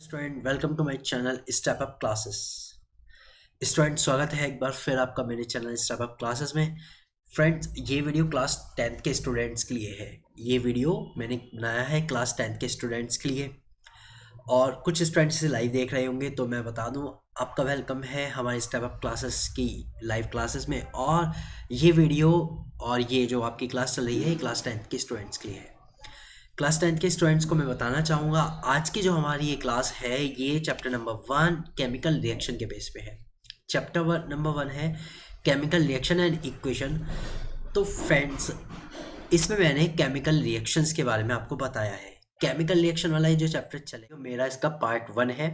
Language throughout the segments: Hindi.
Student, welcome to my channel step up classes. Student, स्वागत है एक बार फिर आपका मेरे चैनल स्टेप अप क्लासेस में। फ्रेंड्स, ये वीडियो क्लास 10th के स्टूडेंट्स के लिए है। ये वीडियो मैंने बनाया है क्लास 10th के स्टूडेंट्स के लिए, और कुछ स्टूडेंट्स इसे लाइव देख रहे होंगे, तो मैं बता दूं आपका वेलकम है हमारे स्टेप अप क्लासेस की लाइव क्लासेस में। और ये वीडियो और ये जो आपकी क्लास चल रही है, ये क्लास 10th के स्टूडेंट्स के लिए है। क्लास 10th के स्टूडेंट्स को मैं बताना चाहूँगा, आज की जो हमारी ये क्लास है, ये चैप्टर नंबर 1 केमिकल रिएक्शन के बेस पे है। चैप्टर नंबर 1 है केमिकल रिएक्शन एंड इक्वेशन। तो फ्रेंड्स, इसमें मैंने केमिकल रिएक्शंस के बारे में आपको बताया है। केमिकल रिएक्शन वाला ये जो चैप्टर चलेगा, मेरा इसका पार्ट 1 है,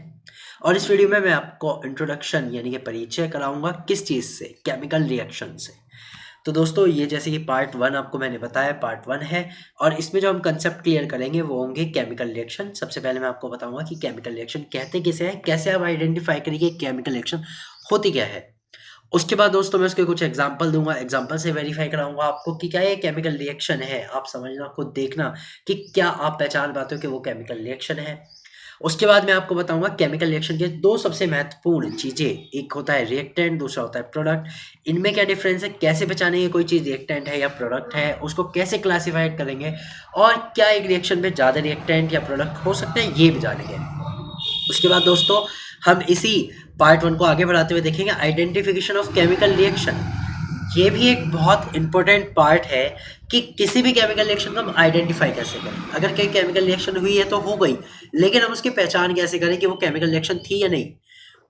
और इस वीडियो में मैं आपको इंट्रोडक्शन यानी कि परिचय कराऊंगा किस चीज़ से, केमिकल रिएक्शन से। तो दोस्तों, ये जैसे कि पार्ट 1 आपको मैंने बताया, पार्ट 1 है, और इसमें जो हम कंसेप्ट क्लियर करेंगे वो होंगे केमिकल रिएक्शन। सबसे पहले मैं आपको बताऊंगा कि केमिकल रिएक्शन कहते किसे हैं, कैसे आप आइडेंटिफाई करेंगे केमिकल रिएक्शन होती क्या है। उसके बाद दोस्तों मैं उसके कुछ एग्जांपल दूंगा, एग्जांपल से वेरीफाई कराऊंगा आपको कि क्या ये केमिकल रिएक्शन है। आप समझना, खुद देखना कि क्या आप पहचान पाते हो कि वो केमिकल रिएक्शन है। उसके बाद मैं आपको बताऊंगा केमिकल रिएक्शन के दो सबसे महत्वपूर्ण चीजें, एक होता है रिएक्टेंट, दूसरा होता है प्रोडक्ट। इनमें क्या डिफरेंस है, कैसे पहचानेंगे कोई चीज रिएक्टेंट है या प्रोडक्ट है, उसको कैसे क्लासिफाइड करेंगे, और क्या एक रिएक्शन में ज्यादा रिएक्टेंट या प्रोडक्ट हो सकते हैं, ये भी जानेंगे। उसके बाद दोस्तों हम इसी पार्ट 1 को आगे बढ़ाते हुए देखेंगे आइडेंटिफिकेशन ऑफ केमिकल रिएक्शन। ये भी एक बहुत इंपॉर्टेंट पार्ट है कि किसी भी केमिकल रिएक्शन को हम आइडेंटिफाई कैसे करें। अगर कोई केमिकल रिएक्शन हुई है तो हो गई, लेकिन हम उसकी पहचान कैसे करें कि वो केमिकल रिएक्शन थी या नहीं।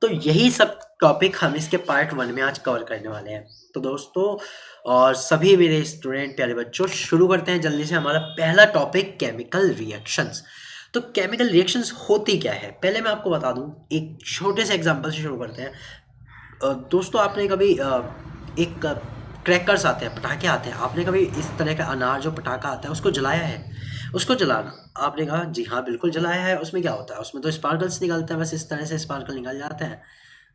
तो यही सब टॉपिक हम इसके पार्ट 1 में आज कवर करने वाले हैं। तो दोस्तों और सभी मेरे स्टूडेंट प्यारे बच्चों, शुरू करते हैं जल्दी से हमारा पहला टॉपिक, केमिकल रिएक्शंस। तो केमिकल रिएक्शंस होती क्या है, पहले मैं आपको बता दूं, एक छोटे से एग्जांपल से शुरू करते हैं। दोस्तों, आपने कभी एक क्रैकर्स आते हैं, पटाखे आते हैं, आपने कभी इस तरह का अनार जो पटाखा आता है उसको जलाया है? उसको जलाना, आपने कहा जी हाँ बिल्कुल जलाया है। उसमें क्या होता है, उसमें तो स्पार्कल्स निकलते हैं, बस इस तरह से स्पार्कल निकल जाते हैं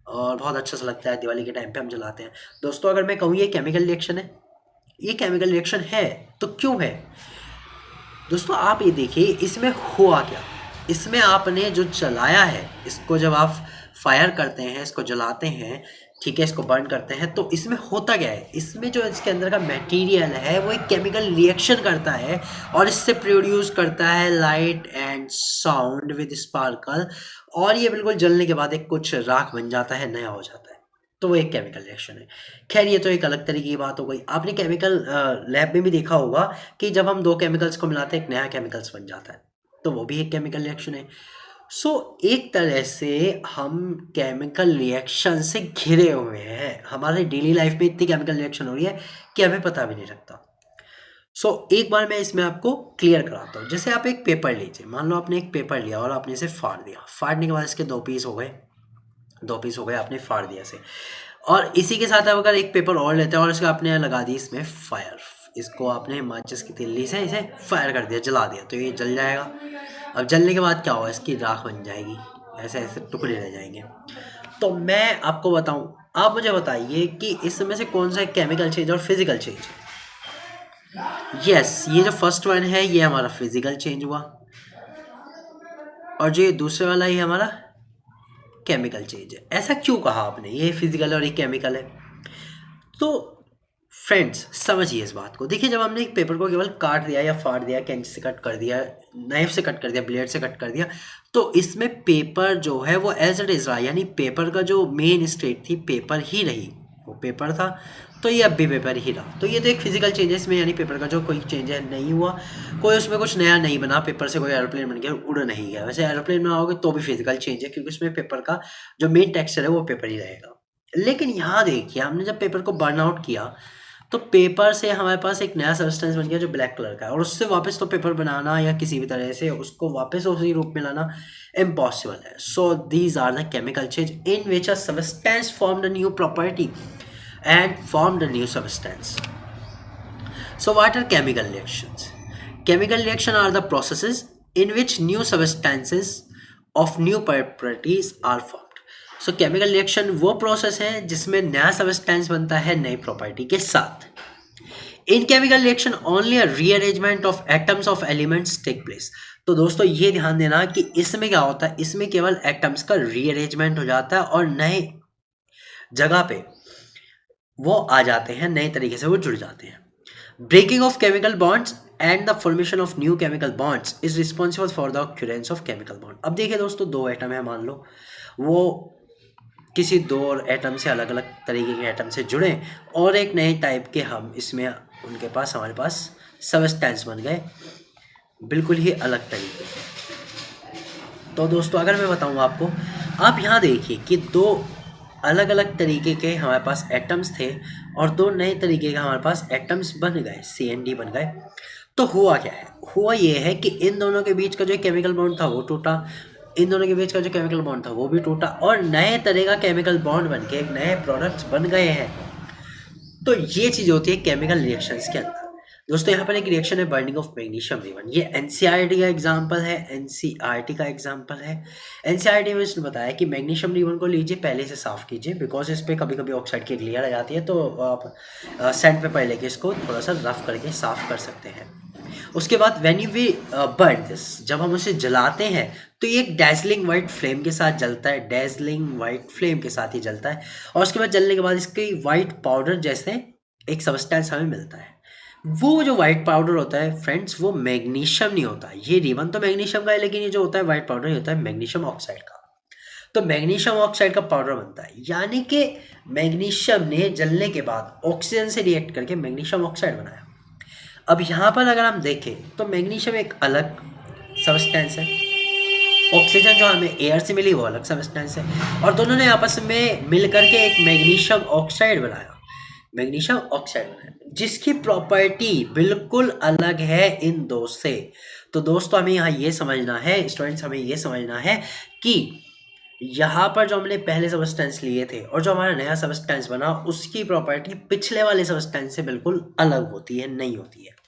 और बहुत अच्छा सा लगता है, दिवाली के टाइम पे हम जलाते हैं। दोस्तों, अगर मैं कहूँ ये केमिकल रिएक्शन है, ये केमिकल रिएक्शन है, तो क्यों है? दोस्तों आप ये देखिए, इसमें हुआ क्या, इसमें आपने जो जलाया है, इसको जब आप फायर करते हैं, इसको जलाते हैं, ठीक है, इसको बर्न करते हैं, तो इसमें होता क्या है, इसमें जो इसके अंदर का मटेरियल है वो एक केमिकल रिएक्शन करता है और इससे प्रोड्यूस करता है light and sound with sparkle, और ये बिल्कुल जलने के बाद एक कुछ राख बन जाता है, नया हो जाता है। तो वो एक केमिकल रिएक्शन है। खैर, ये तो एक अलग तरीके की बात हो गई। आपने केमिकल लैब में भी देखा होगा कि जब हम दो केमिकल्स को मिलाते हैं एक नया केमिकल्स बन जाता है, तो वो भी एक केमिकल रिएक्शन है। सो एक तरह से हम केमिकल रिएक्शन से घिरे हुए हैं। हमारे डेली लाइफ में इतनी केमिकल रिएक्शन हो रही है कि हमें पता भी नहीं लगता। एक बार मैं इसमें आपको क्लियर कराता हूँ। जैसे आप एक पेपर लीजिए, मान लो आपने एक पेपर लिया और आपने इसे फाड़ दिया, फाड़ने के बाद इसके दो पीस हो गए, आपने फाड़ दिया इसे, और इसी के साथ आप अगर एक पेपर और लेते हैं और इसको आपने लगा दी इसमें फायर, इसको आपने माचिस की तिल्ली से इसे फायर कर दिया, जला दिया, तो ये जल जाएगा। अब जलने के बाद क्या होगा, इसकी राख बन जाएगी, ऐसे ऐसे टुकड़े रह जाएंगे। तो मैं आपको बताऊं, आप मुझे बताइए कि इसमें से कौन सा केमिकल चेंज और फिजिकल चेंज है? यस, ये जो फर्स्ट वन है ये हमारा फिजिकल चेंज हुआ, और जो ये दूसरे वाला ये हमारा केमिकल चेंज है। ऐसा क्यों कहा आपने, ये फिजिकल और ये केमिकल है? तो फ्रेंड्स समझिए इस बात को। देखिए, जब हमने एक पेपर को केवल काट दिया या फाड़ दिया, कैंची से कट कर दिया, नाइफ से कट कर दिया, ब्लेड से कट कर दिया, तो इसमें पेपर जो है वो एज इट इज रहा, यानी पेपर का जो मेन स्टेट थी पेपर ही रही, वो पेपर था, तो ये अब भी पेपर ही रहा। तो ये तो एक फिजिकल चेंजेस में, यानी पेपर का जो कोई चेंज है नहीं हुआ, कोई उसमें कुछ नया नहीं बना, पेपर से कोई एरोप्लेन बन गया, उड़ नहीं गया। वैसे एरोप्लेन बनाओगे तो भी फिजिकल चेंज है, क्योंकि उसमें पेपर का जो मेन टेक्सचर है वो पेपर ही रहेगा। लेकिन यहाँ देखिए, हमने जब पेपर को बर्न आउट किया तो पेपर से हमारे पास एक नया सब्सटेंस बन गया जो ब्लैक कलर का है, और उससे वापस तो पेपर बनाना या किसी भी तरह से उसको वापस उसी रूप में लाना इम्पॉसिबल है। So these are the chemical change in which a substance form the new property and formed a new substance. So what are chemical reactions? Chemical reaction are the processes in which new substances of new properties are formed. So chemical reaction वो process है जिसमें नया substance बनता है नई property के साथ। In chemical reaction only a rearrangement of atoms of elements take place. तो दोस्तों ये ध्यान देना कि इसमें क्या होता है, इसमें केवल एटम्स का रीअरेंजमेंट हो जाता है और नए जगह पे वो आ जाते हैं, नए तरीके से वो जुड़ जाते हैं। Breaking off chemical bonds and the formation of new chemical bonds is responsible for the occurrence of chemical bond. अब देखिए दोस्तों, दो एटम है मान लो, वो किसी दो एटम से अलग अलग तरीके के एटम से जुड़े और एक नए टाइप के हम इसमें उनके पास हमारे पास सबस्टेंस बन गए, बिल्कुल ही अलग तरीके के। तो दोस्तों अगर मैं बताऊं आपको, आप यहाँ देखिए कि दो अलग अलग तरीके के हमारे पास एटम्स थे और दो नए तरीके के हमारे पास एटम्स बन गए, CND बन गए। तो हुआ क्या है, हुआ ये है कि इन दोनों के बीच का जो केमिकल बॉन्ड था वो टूटा, इन दोनों के बीच का जो केमिकल बॉन्ड था वो भी टूटा और नए तरह का केमिकल बॉन्ड बन के एक नए प्रोडक्ट्स बन गए हैं। तो ये चीज़ होती है केमिकल रिएक्शंस के अंदर। दोस्तों यहाँ पर एक रिएक्शन है बर्निंग ऑफ मैग्नीशियम रिबन, ये एनसीईआरटी का एग्जांपल है, एनसीईआरटी का एग्जांपल है। एनसीईआरटी में इसने बताया कि मैग्नीशियम रिबन को लीजिए, पहले से साफ कीजिए, बिकॉज इस पर कभी कभी ऑक्साइड की एक लेयर आ जाती है, तो आप सैंड पेपर लेके इसको थोड़ा सा रफ करके साफ कर सकते हैं। उसके बाद when you we burn this, जब हम उसे जलाते हैं तो ये एक डैजलिंग वाइट फ्लेम के साथ जलता है, डैजलिंग वाइट फ्लेम के साथ ही जलता है। और उसके बाद जलने के बाद इसकी वाइट पाउडर जैसे एक सबस्टेंस हमें मिलता है। वो जो वाइट पाउडर होता है फ्रेंड्स, वो मैग्नीशियम नहीं होता। ये रिबन तो मैग्नीशियम का है, लेकिन ये जो होता है वाइट पाउडर, ये होता है मैग्नीशियम ऑक्साइड का। तो मैग्नीशियम ऑक्साइड का पाउडर बनता है, यानी कि मैग्नीशियम ने जलने के बाद ऑक्सीजन से रिएक्ट करके मैग्नीशियम ऑक्साइड बनाया। अब यहाँ पर अगर हम देखें तो मैग्नीशियम एक अलग सबस्टेंस है, ऑक्सीजन जो हमें एयर से मिली वो अलग सबस्टेंस है, और दोनों ने आपस में मिलकर के एक मैग्नीशियम ऑक्साइड बनाया, मैग्नीशियम ऑक्साइड बनाया, जिसकी प्रॉपर्टी बिल्कुल अलग है इन दो से। तो दोस्तों हमें यहाँ ये समझना है, स्टूडेंट्स हमें ये समझना है कि यहाँ पर जो हमने पहले सबस्टेंस लिए थे और जो हमारा नया सबस्टेंस बना, उसकी प्रॉपर्टी पिछले वाले सबस्टेंस से बिल्कुल अलग होती है, नहीं होती है।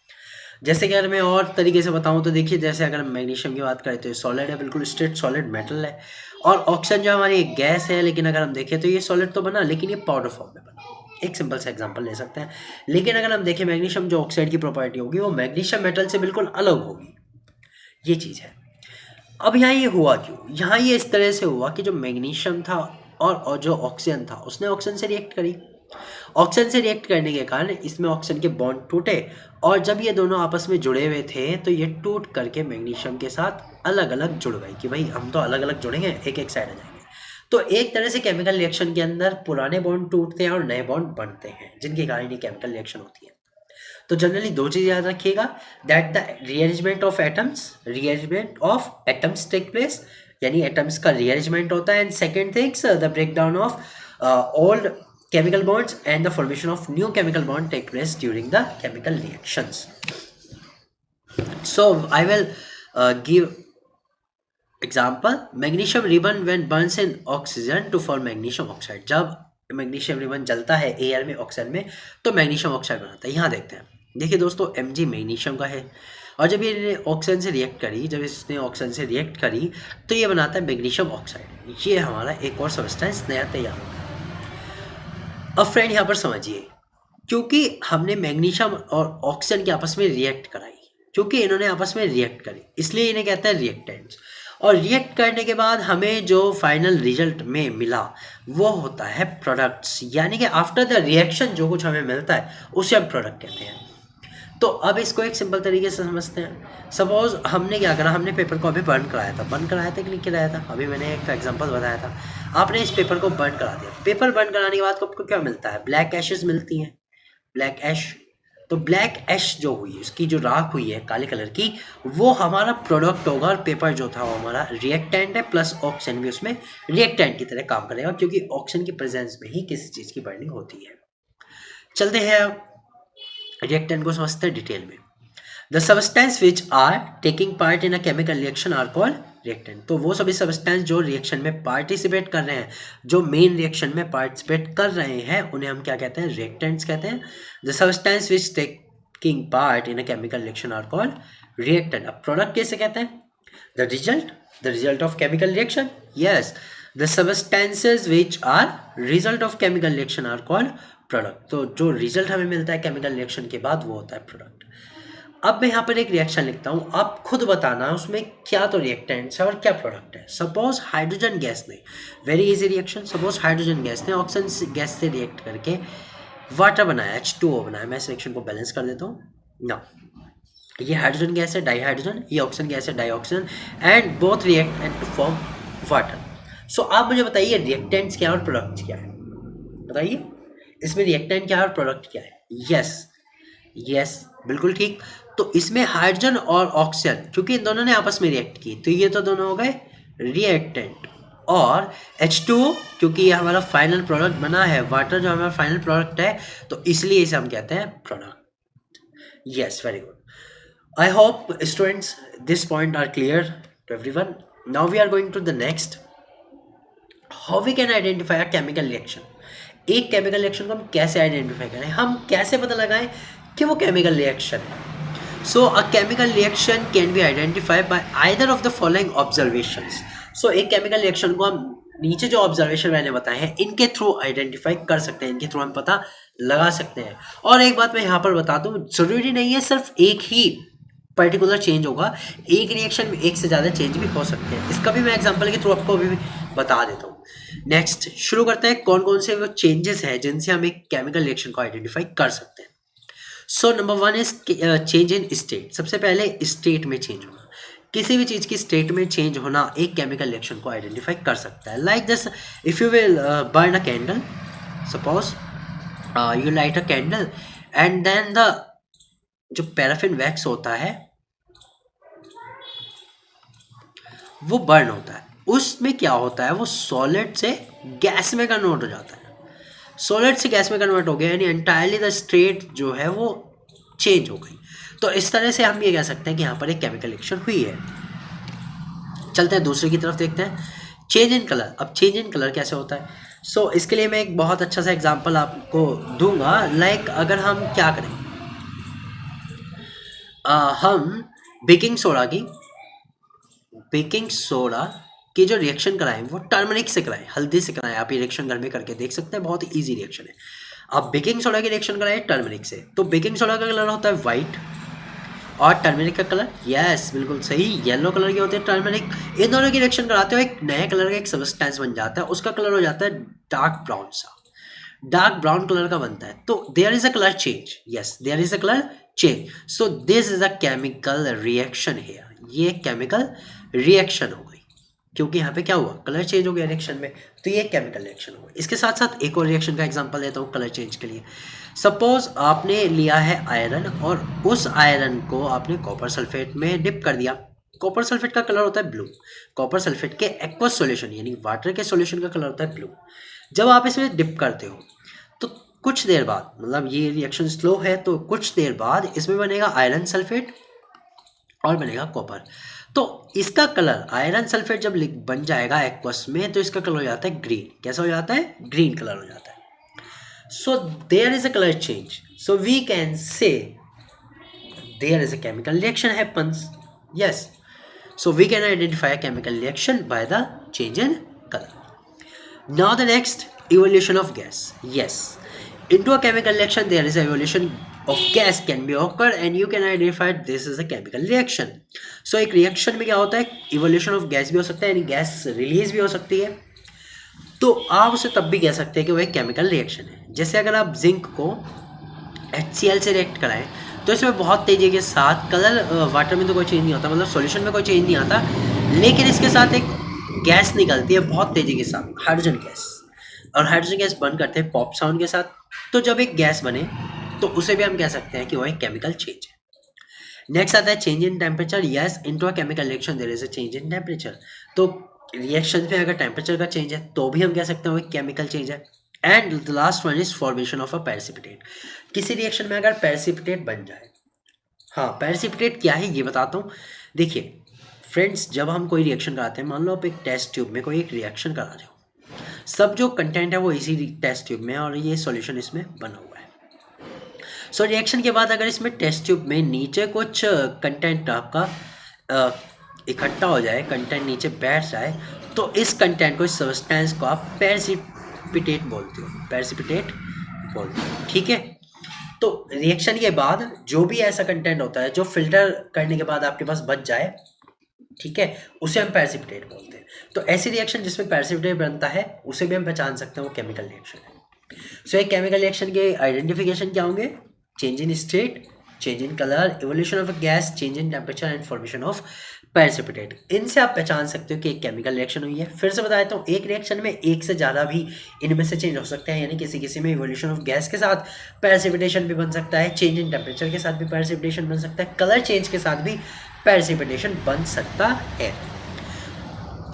जैसे कि अगर मैं और तरीके से बताऊं तो देखिए, जैसे अगर मैग्नीशियम की बात करें तो ये सॉलिड है, बिल्कुल स्ट्रेट सॉलिड मेटल है, और ऑक्सीजन जो हमारी एक गैस है, लेकिन अगर हम देखें तो ये सॉलिड तो बना, लेकिन ये पाउडर फॉर्म में बना। एक सिंपल सा एग्जांपल ले सकते हैं। लेकिन अगर हम देखें मैग्नीशियम जो ऑक्साइड की प्रॉपर्टी होगी वो मैग्नीशियम मेटल से बिल्कुल अलग होगी, ये चीज़ है। अब यहाँ ये हुआ क्यों, यहाँ ये इस तरह से हुआ कि जो मैग्नीशियम था और जो ऑक्सीजन था, उसने ऑक्सीजन से रिएक्ट करी। ऑक्सीजन से रिएक्ट करने के कारण इसमें ऑक्सीजन के बॉन्ड टूटे, और जब ये दोनों आपस में जुड़े हुए थे तो ये टूट करके मैग्नीशियम के साथ अलग अलग जुड़ गई कि भाई हम तो अलग अलग जुड़ेंगे, एक एक साइड आ जाएंगे। तो एक तरह से केमिकल रिएक्शन के अंदर पुराने बॉन्ड टूटते हैं और नए बॉन्ड बनते हैं, जिनके कारण ये केमिकल रिएक्शन होती है। तो जनरली दो चीज़ याद रखिएगा, that the rearrangement of atoms take place, यानी एटम्स का रीअरेंजमेंट होता है, and second things the breakdown of old chemical bonds and the formation of new chemical bond take place during the chemical reactions. So I will give example. Magnesium ribbon when burns in oxygen to form magnesium oxide. जब मैग्नीशियम रिबन जलता है एयर में, ऑक्सीजन में, तो मैग्नीशियम ऑक्साइड बनाता है। यहाँ देखते हैं, देखिए दोस्तों Mg मैग्नीशियम का है, और जब ये ऑक्सीजन से रिएक्ट करी, जब इसने ऑक्सीजन से रिएक्ट करी तो ये बनाता है मैग्नीशियम ऑक्साइड। ये हमारा एक और सब्सटेंस नया तैयार होता है। अब फ्रेंड यहाँ पर समझिए, क्योंकि हमने मैग्नीशियम और ऑक्सीजन के आपस में रिएक्ट कराई, क्योंकि इन्होंने आपस में रिएक्ट करी, इसलिए इन्हें कहते हैं रिएक्टेंट्स। और रिएक्ट करने के बाद हमें जो फाइनल रिजल्ट में मिला वो होता है प्रोडक्ट्स, यानी कि आफ्टर द रिएक्शन जो कुछ हमें मिलता है उसे हम प्रोडक्ट कहते हैं। तो अब इसको एक सिंपल तरीके से समझते हैं। सपोज हमने क्या करा, हमने पेपर को अभी बर्न कराया था, कि नहीं कराया था, अभी मैंने एक एग्जांपल बताया था। आपने इस पेपर को बर्न करा दिया, पेपर बर्न कराने के बाद आपको क्या मिलता है, ब्लैक एशेस मिलती हैं, ब्लैक एश। तो ब्लैक एश जो हुई है, उसकी जो राख हुई है काले कलर की, वो हमारा प्रोडक्ट होगा, और पेपर जो था वो हमारा रिएक्टेंट है, प्लस ऑक्सीजन भी उसमें रिएक्टेंट की तरह काम करेगा, क्योंकि ऑक्सीजन की प्रेजेंस में ही किसी चीज़ की बर्निंग होती है। चलते हैं अब रिएक्टेंट को समझते हैं डिटेल में। The substance which are taking part in a chemical reaction are called reactant. तो वो सभी सबस्टेंस जो रिएक्शन में पार्टिसिपेट कर रहे हैं, जो मेन रिएक्शन में पार्टिसिपेट कर रहे हैं, उन्हें हम क्या कहते हैं, रिएक्टेंट्स कहते हैं। The substance which taking part in a chemical reaction are called reactant. अब प्रोडक्ट कैसे कहते हैं, the result of chemical reaction. Yes, the substances which are result of chemical reaction are called product. तो जो रिजल्ट हमें मिलता है केमिकल रिएक्शन के बाद वो होता है प्रोडक्ट। अब मैं यहाँ पर एक रिएक्शन लिखता हूँ, आप खुद बताना उसमें क्या तो रिएक्टेंट्स है और क्या प्रोडक्ट है। सपोज हाइड्रोजन गैस ने, very easy reaction, suppose hydrogen gas ने ऑक्सीजन गैस से रिएक्ट करके वाटर बनाया, H2O बनाया। मैं इस रिएक्शन को बैलेंस कर देता हूँ ना। ये हाइड्रोजन गैस है डाईहाइड्रोजन, ये ऑक्सीजन गैस है dioxygen, and both react and to form water. So आप मुझे बताइए रिएक्टेंट्स क्या है और प्रोडक्ट्स क्या है, बताइए इसमें रिएक्टेंट क्या है और प्रोडक्ट क्या है। यस यस, बिल्कुल ठीक। तो इसमें हाइड्रोजन और ऑक्सीजन, क्योंकि इन दोनों ने आपस में रिएक्ट की, तो ये तो दोनों हो गए रिएक्टेंट। और H2O, क्योंकि ये हमारा फाइनल प्रोडक्ट बना है, वाटर जो हमारा फाइनल प्रोडक्ट है, तो इसलिए इसे हम कहते हैं product. Yes, very good. I hope students this point are clear to everyone. Now we are going to the next. How we can identify a chemical reaction? एक केमिकल रिएक्शन को हम कैसे आइडेंटिफाई करें, हम कैसे पता लगाएं कि वो केमिकल रिएक्शन है। So a chemical reaction can be identified by either of the following observations. So एक केमिकल रिएक्शन को हम नीचे जो ऑब्जर्वेशन मैंने बताए हैं इनके थ्रू आइडेंटिफाई कर सकते हैं, इनके थ्रू हम पता लगा सकते हैं। और एक बात मैं यहाँ पर बता दूँ, जरूरी नहीं है सिर्फ एक ही पर्टिकुलर चेंज होगा, एक रिएक्शन में एक से ज़्यादा चेंज भी हो सकते हैं। इसका भी मैं एग्जांपल के थ्रू आपको अभी बता देता हूँ। नेक्स्ट शुरू करते हैं, कौन कौन से वो चेंजेस हैं जिनसे हम एक केमिकल रिएक्शन को आइडेंटिफाई कर सकते हैं। So number 1 is change in state. सबसे पहले स्टेट में चेंज होना, किसी भी चीज़ की स्टेट में चेंज होना एक केमिकल रिएक्शन को आइडेंटिफाई कर सकता है। Like this, if you will burn a candle, suppose you light a candle and then the जो पैराफिन वैक्स होता है वो बर्न होता है, उसमें क्या होता है, वो सॉलिड से गैस में कन्वर्ट हो जाता है। सॉलिड से गैस में कन्वर्ट हो गया, यानी एंटायरली द स्टेट जो है वो चेंज हो गई। तो इस तरह से हम ये कह सकते हैं कि यहाँ पर एक केमिकल रिएक्शन हुई है। चलते हैं दूसरे की तरफ, देखते हैं चेंज इन कलर। अब चेंज इन कलर कैसे होता है, सो इसके लिए मैं एक बहुत अच्छा सा एग्जांपल आपको दूंगा। लाइक अगर हम क्या करें, हम बेकिंग सोडा की जो रिएक्शन कराएं वो टर्मरिक से कराएं, हल्दी से कराएं। आप ये रिएक्शन घर में करके देख सकते हैं, बहुत ही ईजी रिएक्शन है। आप बेकिंग सोडा की रिएक्शन कराएं टर्मरिक से, तो बेकिंग सोडा का कलर होता है वाइट और टर्मरिक का कलर, यस बिल्कुल सही, येलो कलर की होती है टर्मरिक। इन दोनों की रिएक्शन कराते हुए एक नए कलर का एक सब्सटेंस बन जाता है, उसका कलर हो जाता है डार्क ब्राउन सा, डार्क ब्राउन कलर का बनता है। तो there is a colour change, yes there is a colour change. So this is a chemical reaction here, ये केमिकल रिएक्शन हो गई, क्योंकि यहाँ पे क्या हुआ, कलर चेंज हो गया रिएक्शन में, तो ये केमिकल रिएक्शन हो गई। इसके साथ साथ एक और रिएक्शन का एग्जांपल देता हूँ कलर चेंज के लिए। सपोज आपने लिया है आयरन और उस आयरन को आपने कॉपर सल्फेट में डिप कर दिया। कॉपर सल्फेट का कलर होता है ब्लू, कॉपर सल्फेट के एक्वस सॉल्यूशन यानी वाटर के सॉल्यूशन का कलर होता है ब्लू। जब आप इसमें डिप करते हो तो कुछ देर बाद, मतलब ये रिएक्शन स्लो है, तो कुछ देर बाद इसमें बनेगा आयरन सल्फेट और बनेगा कॉपर। तो इसका कलर आयरन सल्फेट जब बन जाएगा एक्वस में, तो इसका कलर हो जाता है ग्रीन। कैसा हो जाता है, ग्रीन कलर हो जाता है। So there is a colour change, so we can say there is a chemical reaction happens, yes. So we can identify a chemical reaction by the change in colour. Now the next, evolution of gas. Yes, into a chemical reaction there is evolution of gas can be occurred and you can identify this is a chemical reaction. So एक रिएक्शन में क्या होता है, evolution of gas भी हो सकता है, यानी गैस रिलीज भी हो सकती है। तो आप उसे तब भी कह सकते हैं कि वो एक केमिकल रिएक्शन है। जैसे अगर आप जिंक को HCl से रिएक्ट कराएं तो इसमें बहुत तेजी के साथ कलर, वाटर में तो कोई चेंज नहीं होता, मतलब सॉल्यूशन में कोई चेंज नहीं आता, लेकिन इसके साथ एक गैस निकलती है बहुत तेजी के साथ, हाइड्रोजन गैस। और हाइड्रोजन गैस बर्न करते हैं पॉप साउंड के साथ। तो जब एक गैस बने तो उसे भी हम कह सकते हैं कि वो एक केमिकल चेंज है। नेक्स्ट आता है change in temperature. Yes, into a chemical reaction there is a change in temperature. तो रिएक्शन में अगर टेम्परेचर का चेंज है तो भी हम कह सकते हैं वो एक केमिकल चेंज है। And the last one is formation of a precipitate. किसी रिएक्शन में अगर प्रेसिपिटेट बन जाए, हाँ प्रेसिपिटेट क्या है ये बताता हूँ। देखिए फ्रेंड्स, जब हम कोई रिएक्शन कराते हैं, मान लो आप एक टेस्ट ट्यूब में कोई एक रिएक्शन करा रहे हो, सब जो कंटेंट है वो इसी टेस्ट ट्यूब में है और ये सॉल्यूशन इसमें बना हुआ है। सो रिएक्शन के बाद अगर इसमें टेस्ट ट्यूब में नीचे कुछ कंटेंट आपका इकट्ठा हो जाए, कंटेंट नीचे बैठ जाए, तो इस कंटेंट को, इस सब्सटेंस को आप प्रेसिपिटेट बोलते हो, प्रेसिपिटेट बोलते हो, ठीक है। तो रिएक्शन के बाद जो भी ऐसा कंटेंट होता है जो फिल्टर करने के बाद आपके पास बच जाए, ठीक है, उसे हम प्रेसिपिटेट बोलते हैं। तो ऐसी रिएक्शन जिसमें प्रेसिपिटेट बनता है उसे भी हम पहचान सकते हैं वो केमिकल रिएक्शन है। सो एक केमिकल रिएक्शन के आइडेंटिफिकेशन क्या होंगे? Change in state, change in colour, evolution of a gas, change in temperature and formation of precipitate. इनसे आप पहचान सकते हो कि एक केमिकल रिएक्शन हुई है। फिर से बता देता हूँ, एक रिएक्शन में एक से ज़्यादा भी इनमें से चेंज हो सकते हैं, यानी किसी किसी में इवोल्यूशन ऑफ गैस के साथ प्रेसिपिटेशन भी बन सकता है, चेंज इन टेम्परेचर के साथ भी प्रेसिपिटेशन बन सकता है, कलर चेंज के साथ भी प्रेसिपिटेशन बन सकता है।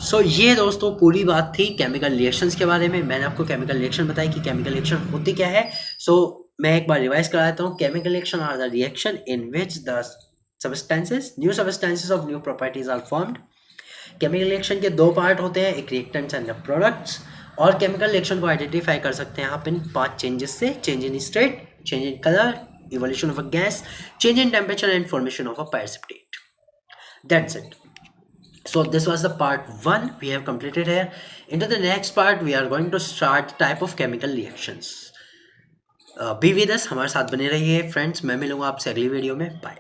सो ये दोस्तों पूरी बात थी केमिकल रिएक्शंस के बारे में। मैंने आपको केमिकल रिएक्शन बताई कि केमिकल रिएक्शन होती क्या है। सो मैं एक बार रिवाइज करा देता हूँ। Chemical reaction are the reaction in which the new substances of new properties are formed. Chemical reaction के दो पार्ट होते हैं, एक रिएक्टेंट्स एंड प्रोडक्ट्स। और केमिकल रिएक्शन को आइडेंटिफाई कर सकते हैं आप इन 5 चेंजेस से: change in state, change in colour, evolution of a gas, change in temperature and formation of a precipitate. That's it. So this was the part 1 we have completed here. Into the next part we are going to start type of chemical reactions. Be with us, हमारे साथ बने रहिए फ्रेंड्स। मैं मिलूंगा आपसे अगली वीडियो में। बाय।